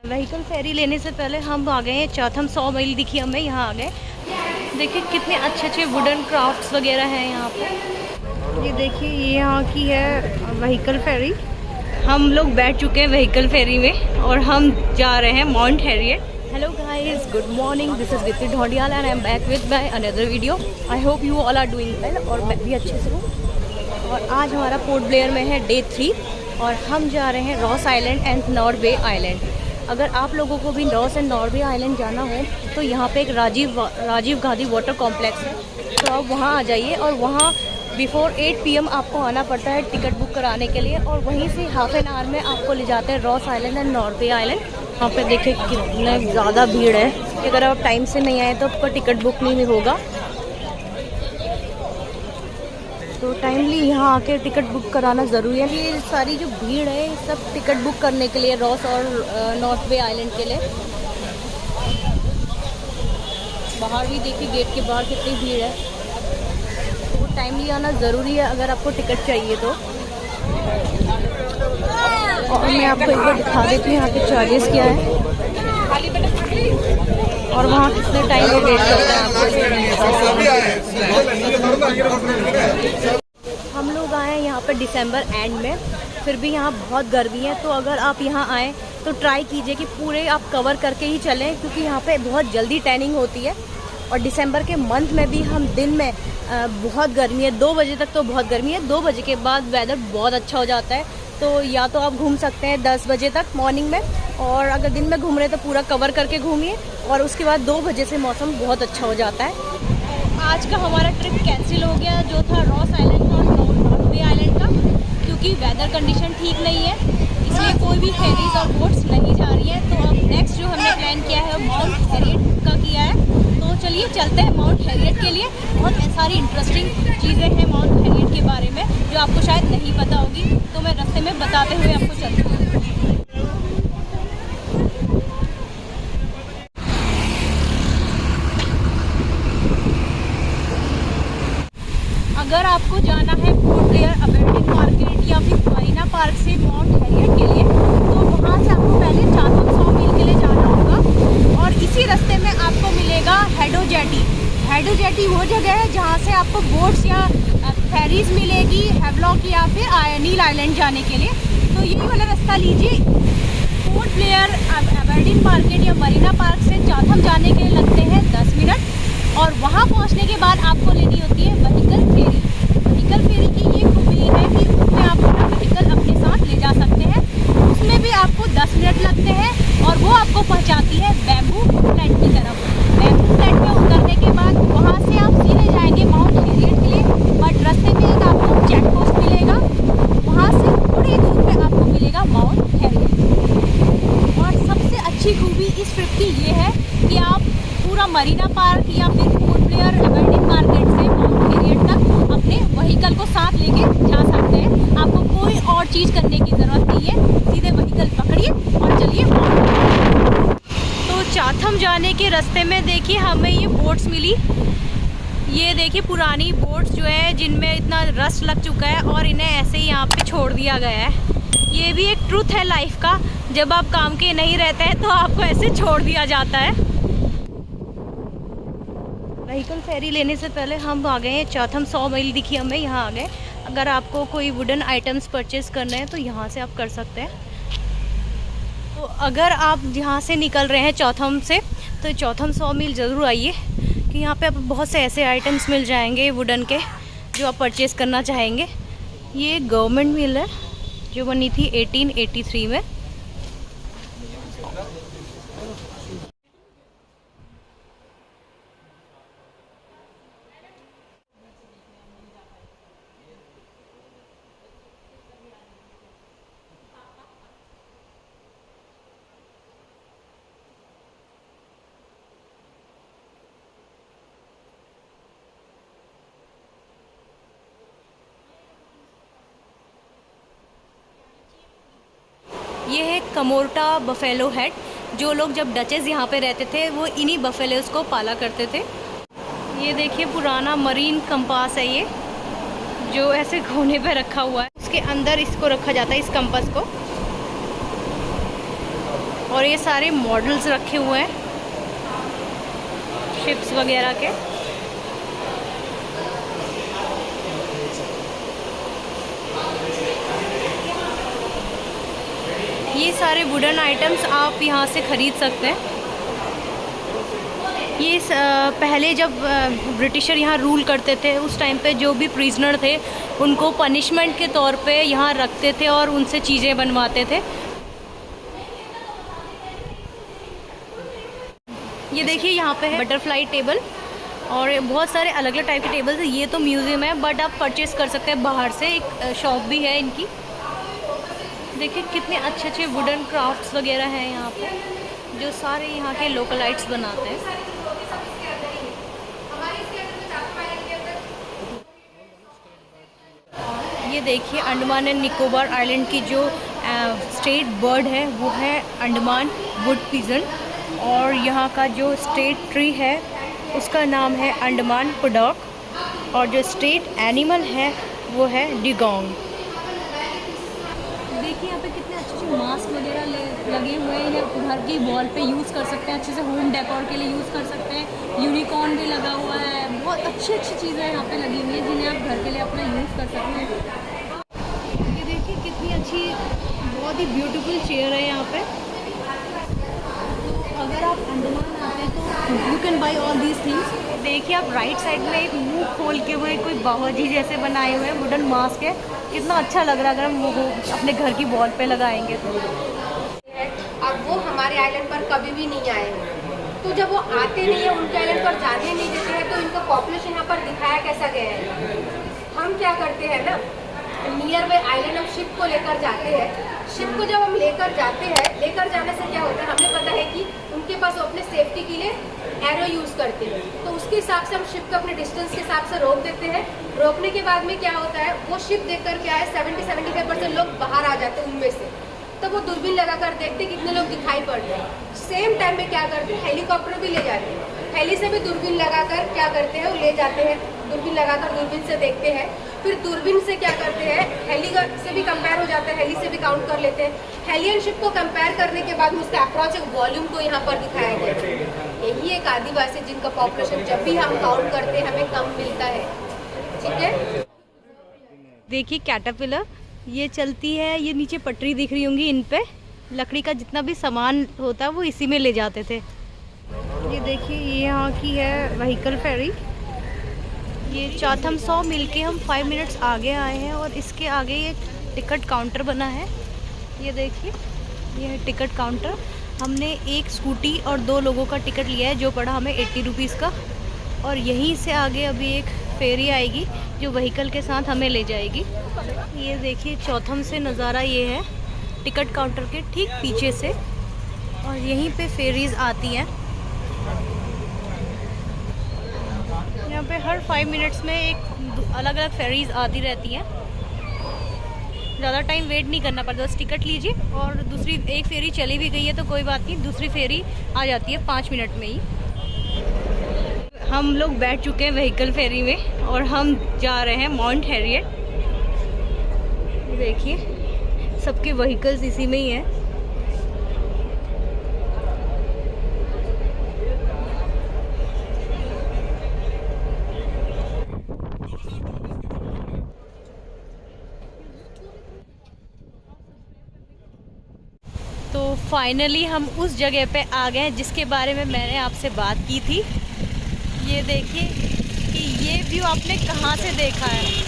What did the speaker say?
Vehicle फेरी लेने से पहले हम आ गए हैं चाथम 100 मील दिखी हमें, यहाँ आ गए। देखिए कितने अच्छे अच्छे वुडन क्राफ्ट्स वगैरह हैं यहाँ पे। ये देखिए ये यहाँ की है व्हीकल फेरी। हम लोग बैठ चुके हैं व्हीकल फेरी में और हम जा रहे हैं Mount Harriet. Hello guys, good morning, this is Deepti Dhondiyal and I am back with my another video. I hope you all are doing well और मैं भी अच्छे से हूँ। और आज हमारा पोर्ट ब्लेयर में है डे 3 और हम जा रहे हैं Ross island and Norway island. अगर आप लोगों को भी रॉस एंड नॉर्वे आइलैंड जाना हो तो यहाँ पे एक राजीव गांधी वाटर कॉम्प्लेक्स है, तो आप वहाँ आ जाइए। और वहाँ बिफोर 8 PM आपको आना पड़ता है टिकट बुक कराने के लिए, और वहीं से हाफ एन आवर में आपको ले जाते हैं Ross island and Norway island. वहाँ पे देखिए कितने ज़्यादा भीड़ है, अगर आप टाइम से नहीं आए तो आपका टिकट बुक नहीं होगा, तो टाइमली यहाँ आके टिकट बुक कराना ज़रूरी है। ये सारी जो भीड़ है सब टिकट बुक करने के लिए रॉस और नॉर्वे आइलैंड के लिए। बाहर भी देखिए गेट के बाहर कितनी भीड़ है, तो टाइमली आना ज़रूरी है अगर आपको टिकट चाहिए तो। और मैं आपको एक बार दिखा देती हूँ यहाँ के चार्जेस क्या है और वहाँ कितने टाइम में वेट करते हैं। हम लोग आए हैं यहाँ पर दिसंबर एंड में, फिर भी यहाँ बहुत गर्मी है, तो अगर आप यहाँ आएँ तो ट्राई कीजिए कि पूरे आप कवर करके ही चलें, क्योंकि यहाँ पे बहुत जल्दी टैनिंग होती है। और दिसंबर के मंथ में भी हम दिन में बहुत गर्मी है, 2 बजे तक तो बहुत गर्मी है, 2 बजे के बाद वेदर बहुत अच्छा हो जाता है। तो या तो आप घूम सकते हैं 10 बजे तक मॉर्निंग में, और अगर दिन में घूम रहे हैं तो पूरा कवर करके घूमिए, और उसके बाद 2 बजे से मौसम बहुत अच्छा हो जाता है। आज का हमारा ट्रिप कैंसिल हो गया जो था रॉस आइलैंड और नॉर्वे आइलैंड का, क्योंकि वेदर कंडीशन ठीक नहीं है, इसलिए कोई भी फेरीज और बोट्स नहीं जा रही है। तो अब नेक्स्ट जो हमने प्लान किया है माउंट हैरियट का किया है, तो चलिए चलते हैं माउंट हैरियट के लिए। बहुत सारी इंटरेस्टिंग चीज़ें हैं माउंट हैरियट के बारे में जो आपको शायद नहीं पता होगी, तो मैं रास्ते में बताते हुए आपको चलती हूँ। अगर आपको जाना है पोर्ट ब्लेयर, अबेरडीन मार्केट या फिर मरीना पार्क से माउंट हैरियट के लिए, तो वहाँ से आपको पहले चाथम 100 मील के लिए जाना होगा, और इसी रास्ते में आपको मिलेगा हेडो जेटी। हेडो जेटी वो जगह है जहाँ से आपको बोट्स या फेरीज मिलेगी हैवलॉक या फिर नील आइलैंड जाने के लिए। तो यही वाला रास्ता लीजिए। पोर्ट ब्लेयर, अबेरडीन मार्केट या मरीना पार्क से चाथम जाने के लिए लगते हैं 10 मिनट, और वहाँ पहुँचने के बाद आपको लेनी होती है व्हीकल फेरी। व्हीकल फेरी की ये खूबी है कि उसमें आप अपना व्हीकल अपने साथ ले जा सकते हैं, उसमें भी आपको 10 मिनट लगते हैं, और वो आपको पहुँचाती है बैम्बू फ्लैट की तरफ। बैम्बू फ्लैट में उतरने के बाद वहाँ से आप सीधे जाएंगे माउंट हैरियट के लिए, बट रास्ते में एक आपको चेक पोस्ट मिलेगा, वहाँ से थोड़ी दूर पे आपको मिलेगा माउंट हैरियट। और सबसे अच्छी खूबी इस ट्रिप की ये है कि आप पूरा मरीना पार्क या फिर पोर्ट ब्लेयर, अबेरडीन मार्केट से माउंट हैरियट तक अपने व्हीकल को साथ लेके जा सकते हैं। आपको कोई और चीज़ करने की ज़रूरत नहीं है, सीधे व्हीकल पकड़िए और चलिए माउंट। तो चाथम जाने के रास्ते में देखिए हमें ये बोट्स मिली। ये देखिए पुरानी बोट्स जो है जिनमें इतना रस्ट लग चुका है और इन्हें ऐसे ही यहाँ पे छोड़ दिया गया है। ये भी एक ट्रूथ है लाइफ का, जब आप काम के नहीं रहते हैं तो आपको ऐसे छोड़ दिया जाता है। व्हीकल फेरी लेने से पहले हम आ गए हैं चाथम 100 मील दिखी हमें, यहाँ आ गए। अगर आपको कोई वुडन आइटम्स परचेज़ करने हैं तो यहाँ से आप कर सकते हैं। तो अगर आप यहाँ से निकल रहे हैं चौथम से, तो चौथम 100 मील ज़रूर आइए, कि यहाँ पे आप बहुत से ऐसे आइटम्स मिल जाएंगे वुडन के जो आप परचेज़ करना चाहेंगे। ये गवर्नमेंट मिल है जो बनी थी 1883 में। ये है कमोर्टा बफेलो हेड। जो लोग जब डचेस यहाँ पे रहते थे वो इन्हीं बफेलोस को पाला करते थे। ये देखिए पुराना मरीन कंपास है ये, जो ऐसे कोने पे रखा हुआ है, इसके अंदर इसको रखा जाता है, इस कंपास को। और ये सारे मॉडल्स रखे हुए हैं शिप्स वगैरह के। ये सारे वुडन आइटम्स आप यहाँ से ख़रीद सकते हैं। ये पहले जब ब्रिटिशर यहाँ रूल करते थे उस टाइम पे जो भी प्रिजनर थे उनको पनिशमेंट के तौर पे यहाँ रखते थे और उनसे चीज़ें बनवाते थे। ये देखिए यहाँ पे है बटरफ्लाई टेबल और बहुत सारे अलग अलग टाइप के टेबल्स हैं। ये तो म्यूज़ियम है बट आप परचेज़ कर सकते हैं बाहर से, एक शॉप भी है इनकी। देखिए कितने अच्छे अच्छे वुडन क्राफ्ट्स वगैरह हैं यहाँ पे जो सारे यहाँ के लोकलाइट्स बनाते हैं। ये देखिए अंडमान एंड निकोबार आइलैंड की जो स्टेट बर्ड है वो है अंडमान वुड पिजन, और यहाँ का जो स्टेट ट्री है उसका नाम है अंडमान पुडॉक, और जो स्टेट एनिमल है वो है डिगोंग। देखिए यहाँ पे कितने अच्छे अच्छे मास्क वगैरह लगे हुए हैं। ये घर की वॉल पे यूज़ कर सकते हैं, अच्छे से होम डेकोर के लिए यूज़ कर सकते हैं। यूनिकॉर्न भी लगा हुआ है, बहुत अच्छी अच्छी चीज़ें यहाँ पे लगी हुई हैं जिन्हें आप घर के लिए अपना यूज़ कर सकते हैं। ये देखिए कितनी अच्छी, बहुत ही ब्यूटीफुल चेयर है यहाँ पे। तो अगर आप अंडमान आते हैं तो you can buy all these things. देखिए आप राइट साइड में एक मुंह खोल के हुए कोई बावर्ची जैसे बनाए हुए हैं वुडन मास्क है, कितना अच्छा लग रहा है। अगर हम वो अपने घर की वॉल पे लगाएंगे तो। अब वो हमारे आइलैंड पर कभी भी नहीं आए, तो जब वो आते नहीं है, उनके आइलैंड पर जाने नहीं देते हैं, तो इनका पॉपुलेशन यहाँ पर दिखाया कैसा गया है। हम क्या करते हैं ना, नियर बाई आइलैंड हम शिप को लेकर जाते हैं। शिप को जब हम लेकर जाते हैं, लेकर जाने से क्या होता है, हमें पता है कि उनके पास अपने सेफ्टी के लिए एरो यूज़ करते हैं, तो उसके हिसाब से हम शिप को अपने डिस्टेंस के हिसाब से रोक देते हैं। रोकने के बाद में क्या होता है, वो शिप देखकर क्या है 70-75% लोग बाहर आ जाते हैं उनमें से, तो वो दूरबीन लगाकर देखते कितने लोग दिखाई पड़ रहे हैं। सेम टाइम में क्या करते हैं, हेलीकॉप्टर भी ले जाते हैं, हेली से भी दूरबीन लगाकर क्या करते हैं, वो ले जाते हैं। दूरबीन लगाकर दूरबीन से देखते हैं, फिर दूरबीन से क्या करते हैं, हेली से भी कंपेयर हो जाता है, हेली से भी काउंट कर लेते हैं। हेली एंड शिप को कंपेयर करने के बाद उसका अप्रोच वॉल्यूम को यहाँ पर दिखाया गया है। यही एक आदिवासी जिनका पॉपुलेशन जब भी हम काउंट करते हैं हमें कम मिलता है। ठीक है, देखिए कैटरपिलर ये चलती है, ये नीचे पटरी दिख रही होंगी, इन पे लकड़ी का जितना भी सामान होता है वो इसी में ले जाते थे। ये देखिए ये यहाँ की है व्हीकल फेरी। ये चाथम 100 मील के हम 5 मिनट्स आगे आए हैं और इसके आगे ये टिकट काउंटर बना है। ये देखिए ये है टिकट काउंटर। हमने एक स्कूटी और 2 लोगों का टिकट लिया है जो पड़ा हमें 80 रुपीज़ का, और यहीं से आगे अभी एक फेरी आएगी जो व्हीकल के साथ हमें ले जाएगी। ये देखिए चौथम से नज़ारा ये है टिकट काउंटर के ठीक पीछे से, और यहीं पे फेरीज आती हैं। यहाँ पे हर 5 मिनट्स में एक अलग अलग फेरीज आती रहती हैं। ज़्यादा टाइम वेट नहीं करना पड़ता, बस टिकट लीजिए और दूसरी एक फेरी चली भी गई है तो कोई बात नहीं, दूसरी फेरी आ जाती है 5 मिनट में ही। हम लोग बैठ चुके हैं व्हीकल फेरी में और हम जा रहे हैं माउंट हैरियट। देखिए सबके व्हीकल्स इसी में ही हैं। तो फाइनली हम उस जगह पे आ गए जिसके बारे में मैंने आपसे बात की थी। ये देखिए कि ये व्यू आपने कहाँ से देखा है।